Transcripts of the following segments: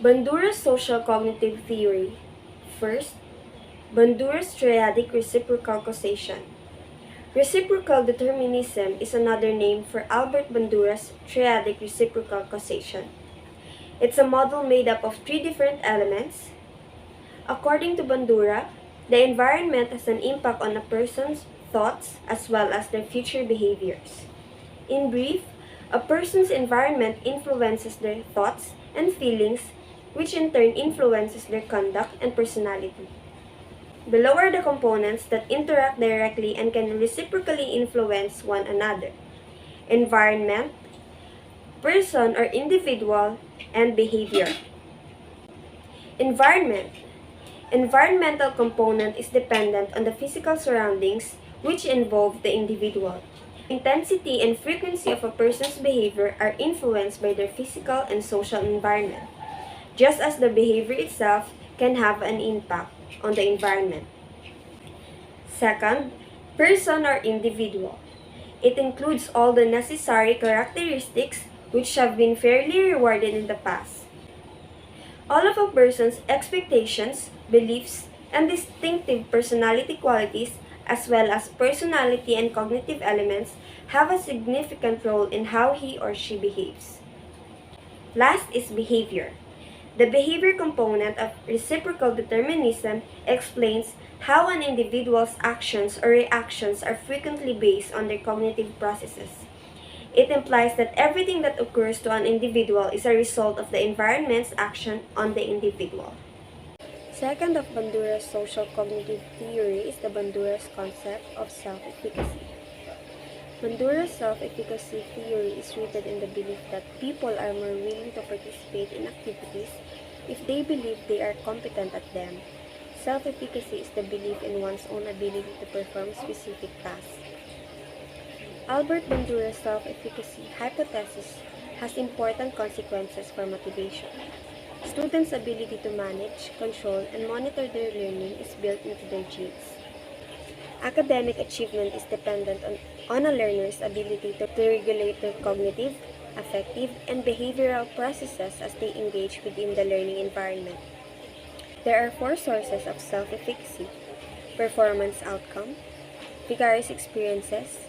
Bandura's social cognitive theory. First, Bandura's triadic reciprocal causation. Reciprocal determinism is another name for Albert Bandura's triadic reciprocal causation. It's a model made up of three different elements. According to Bandura, the environment has an impact on a person's thoughts as well as their future behaviors. In brief, a person's environment influences their thoughts and feelings, which in turn influences their conduct and personality. Below are the components that interact directly and can reciprocally influence one another: environment, person or individual, and behavior. Environment. Environmental component is dependent on the physical surroundings, which involve the individual. Intensity and frequency of a person's behavior are influenced by their physical and social environment, just as the behavior itself can have an impact on the environment. Second, person or individual. It includes all the necessary characteristics which have been fairly rewarded in the past. All of a person's expectations, beliefs, and distinctive personality qualities, as well as personality and cognitive elements, have a significant role in how he or she behaves. Last is behavior. The behavior component of reciprocal determinism explains how an individual's actions or reactions are frequently based on their cognitive processes. It implies that everything that occurs to an individual is a result of the environment's action on the individual. Second of Bandura's social cognitive theory is the Bandura's concept of self-efficacy. Bandura's self-efficacy theory is rooted in the belief that people are more willing to participate in activities if they believe they are competent at them. Self-efficacy is the belief in one's own ability to perform specific tasks. Albert Bandura's self-efficacy hypothesis has important consequences for motivation. Students' ability to manage, control, and monitor their learning is built into their genes. Academic achievement is dependent on a learner's ability to regulate their cognitive, affective, and behavioral processes as they engage within the learning environment. There are four sources of self-efficacy: performance outcome, vicarious experiences,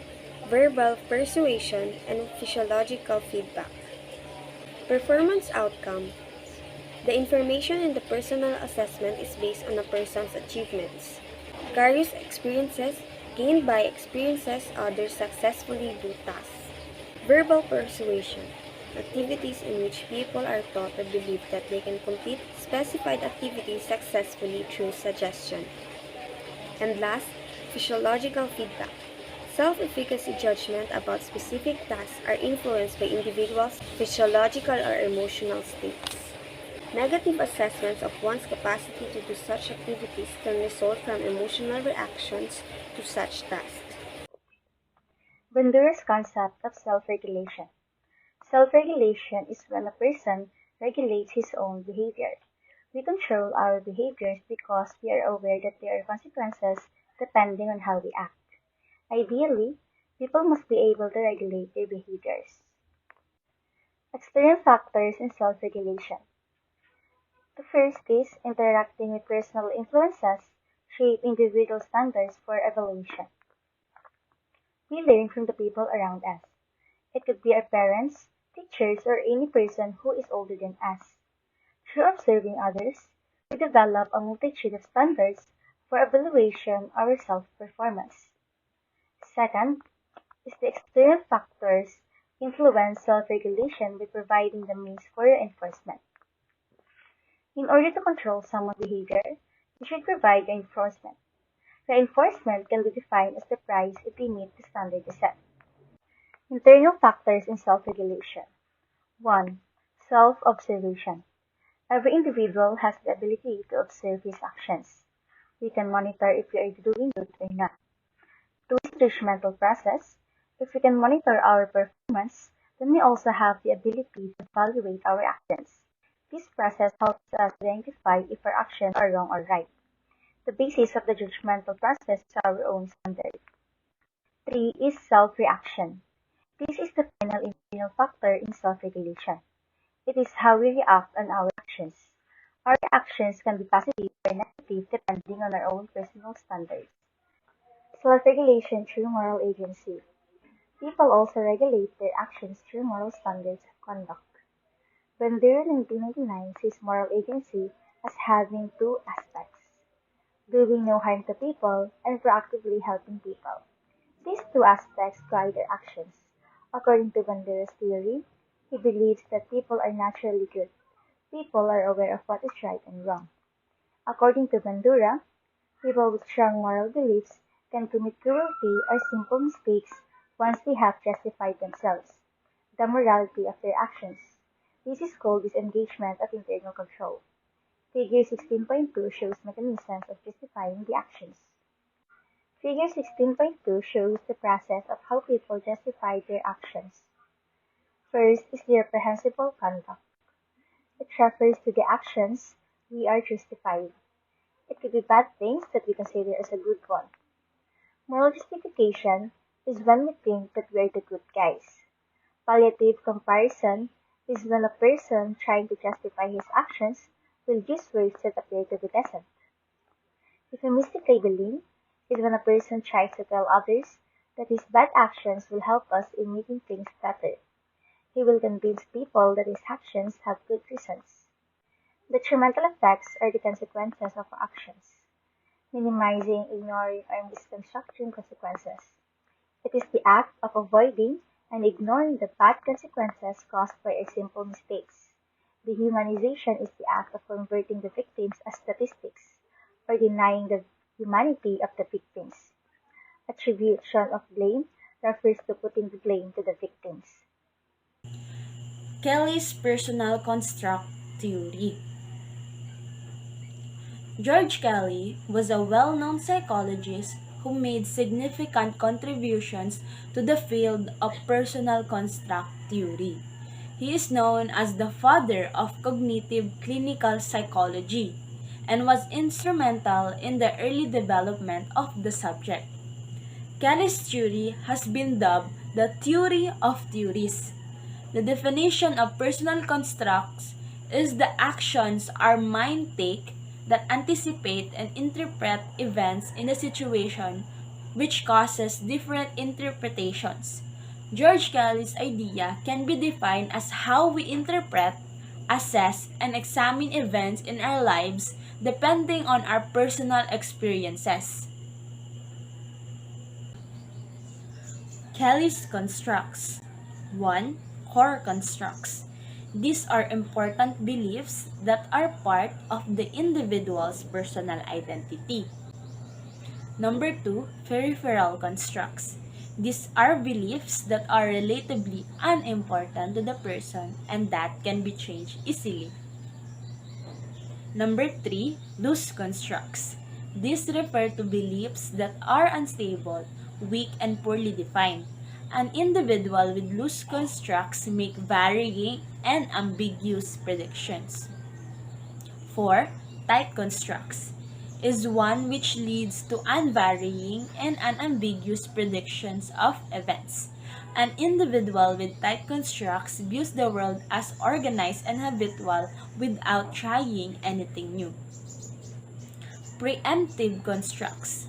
verbal persuasion, and physiological feedback. Performance outcome. The information in the personal assessment is based on a person's achievements. Vicarious experiences gained by experiences others successfully do tasks. Verbal persuasion. Activities in which people are taught to believe that they can complete specified activities successfully through suggestion. And last, physiological feedback. Self-efficacy judgment about specific tasks are influenced by individuals' physiological or emotional states. Negative assessments of one's capacity to do such activities can result from emotional reactions to such tasks. Bandura's concept of self-regulation. Self-regulation is when a person regulates his own behavior. We control our behaviors because we are aware that there are consequences depending on how we act. Ideally, people must be able to regulate their behaviors. External factors in self-regulation. The first is interacting with personal influences shape individual standards for evaluation. We learn from the people around us. It could be our parents, teachers, or any person who is older than us. Through observing others, we develop a multitude of standards for evaluation of our self-performance. Second is the external factors influence self-regulation by providing the means for reinforcement. In order to control someone's behavior, you should provide reinforcement. Reinforcement can be defined as the price if they meet the standard you set. Internal factors in self-regulation. 1. Self-observation. Every individual has the ability to observe his actions. We can monitor if we are doing good or not. 2 is judgmental process. If we can monitor our performance, then we also have the ability to evaluate our actions. This process helps us identify if our actions are wrong or right. The basis of the judgmental process is our own standard. 3 is self-reaction. This is the final internal factor in self-regulation. It is how we react on our actions. actions. Our actions can be positive or negative depending on our own personal standards. Self-regulation through moral agency. People also regulate their actions through moral standards of conduct. Bandura 1999 sees moral agency as having two aspects: doing no harm to people and proactively helping people. These two aspects guide our actions. According to Bandura's theory, he believes that people are naturally good. People are aware of what is right and wrong. According to Bandura, people with strong moral beliefs can commit cruelty or simple mistakes once they have justified themselves, the morality of their actions. This is called disengagement of internal control. Figure 16.2 shows mechanisms of justifying the actions. Figure 16.2 shows the process of how people justify their actions. First is the reprehensible conduct. It refers to the actions we are justifying. It could be bad things that we consider as a good one. Moral justification is when we think that we are the good guys. Palliative comparison is when a person trying to justify his actions will use words that appear to be decent. Euphemistic labeling is when a person tries to tell others that his bad actions will help us in making things better. He will convince people that his actions have good reasons. Detrimental effects are the consequences of actions. Minimizing, ignoring, or misconstruing consequences. It is the act of avoiding and ignoring the bad consequences caused by our simple mistakes. Dehumanization is the act of converting the victims as statistics, or denying the humanity of the victims. Attribution of blame refers to putting the blame to the victims. Kelly's personal construct theory. George Kelly was a well-known psychologist who made significant contributions to the field of personal construct theory. He is known as the father of cognitive clinical psychology and was instrumental in the early development of the subject. Kelly's theory has been dubbed the theory of theories. The definition of personal constructs is the actions our mind take that anticipate and interpret events in a situation which causes different interpretations. George Kelly's idea can be defined as how we interpret, assess, and examine events in our lives depending on our personal experiences. Kelly's constructs. 1. Core constructs. These are important beliefs that are part of the individual's personal identity. Number 2. Peripheral constructs. These are beliefs that are relatively unimportant to the person and that can be changed easily. Number 3. Loose constructs. These refer to beliefs that are unstable, weak, and poorly defined. An individual with loose constructs make varying and ambiguous predictions. 4. Tight constructs is one which leads to unvarying and unambiguous predictions of events. An individual with tight constructs views the world as organized and habitual without trying anything new. Preemptive constructs.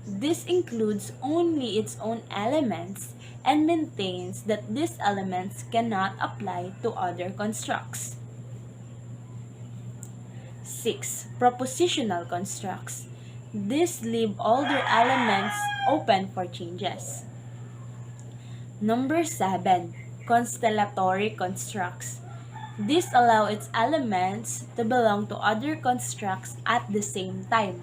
This includes only its own elements and maintains that these elements cannot apply to other constructs. 6. Propositional constructs. These leave all their elements open for changes. Number 7. Constellatory constructs. These allow its elements to belong to other constructs at the same time.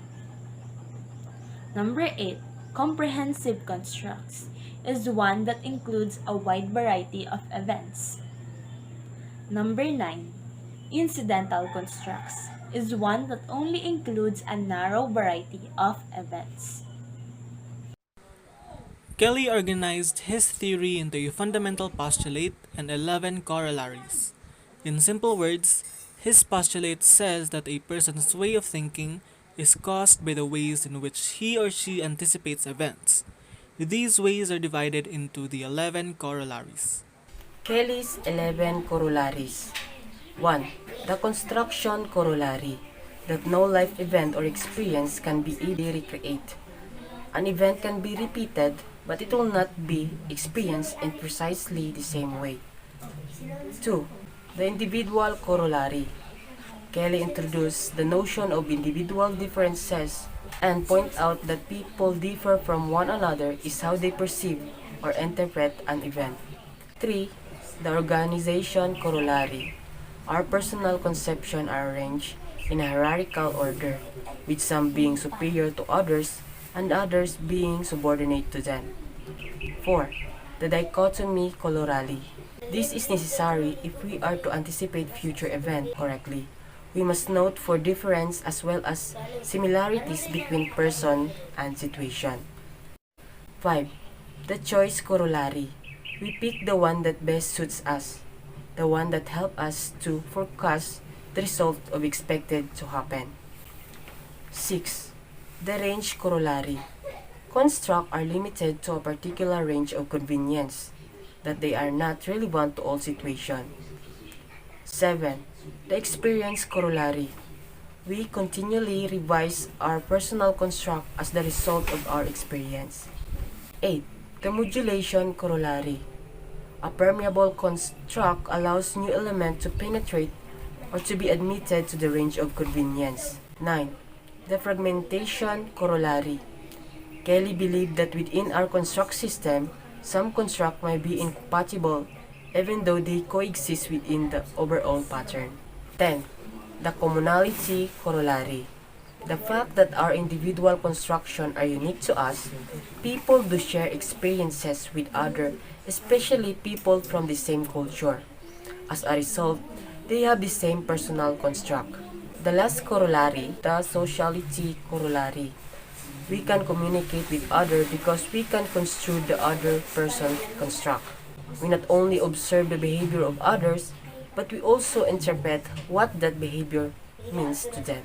Number 8. Comprehensive constructs is one that includes a wide variety of events. Number 9. Incidental constructs is one that only includes a narrow variety of events. Kelly organized his theory into a fundamental postulate and 11 corollaries. In simple words, his postulate says that a person's way of thinking is caused by the ways in which he or she anticipates events. These ways are divided into the 11 corollaries. Kelly's 11 corollaries. 1. The construction corollary, that no life event or experience can be easily recreated. An event can be repeated, but it will not be experienced in precisely the same way. 2. The individual corollary. Kelly introduced the notion of individual differences and point out that people differ from one another is how they perceive or interpret an event. 3. The organization corollary. Our personal conceptions are arranged in a hierarchical order, with some being superior to others and others being subordinate to them. 4. The dichotomy corollary. This is necessary if we are to anticipate future events correctly. We must note for difference as well as similarities between person and situation. 5. The choice corollary. We pick the one that best suits us, the one that helps us to forecast the result of expected to happen. 6. The range corollary. Constructs are limited to a particular range of convenience, that they are not relevant to all situations. 7. The experience corollary. We continually revise our personal construct as the result of our experience. 8. The modulation corollary. A permeable construct allows new elements to penetrate or to be admitted to the range of convenience. 9. The fragmentation corollary. Kelly believed that within our construct system, some constructs may be incompatible even though they coexist within the overall pattern. 10. The commonality corollary. The fact that our individual constructions are unique to us, people do share experiences with others, especially people from the same culture. As a result, they have the same personal construct. The last corollary, the sociality corollary. We can communicate with others because we can construe the other person's construct. We not only observe the behavior of others, but we also interpret what that behavior means to them.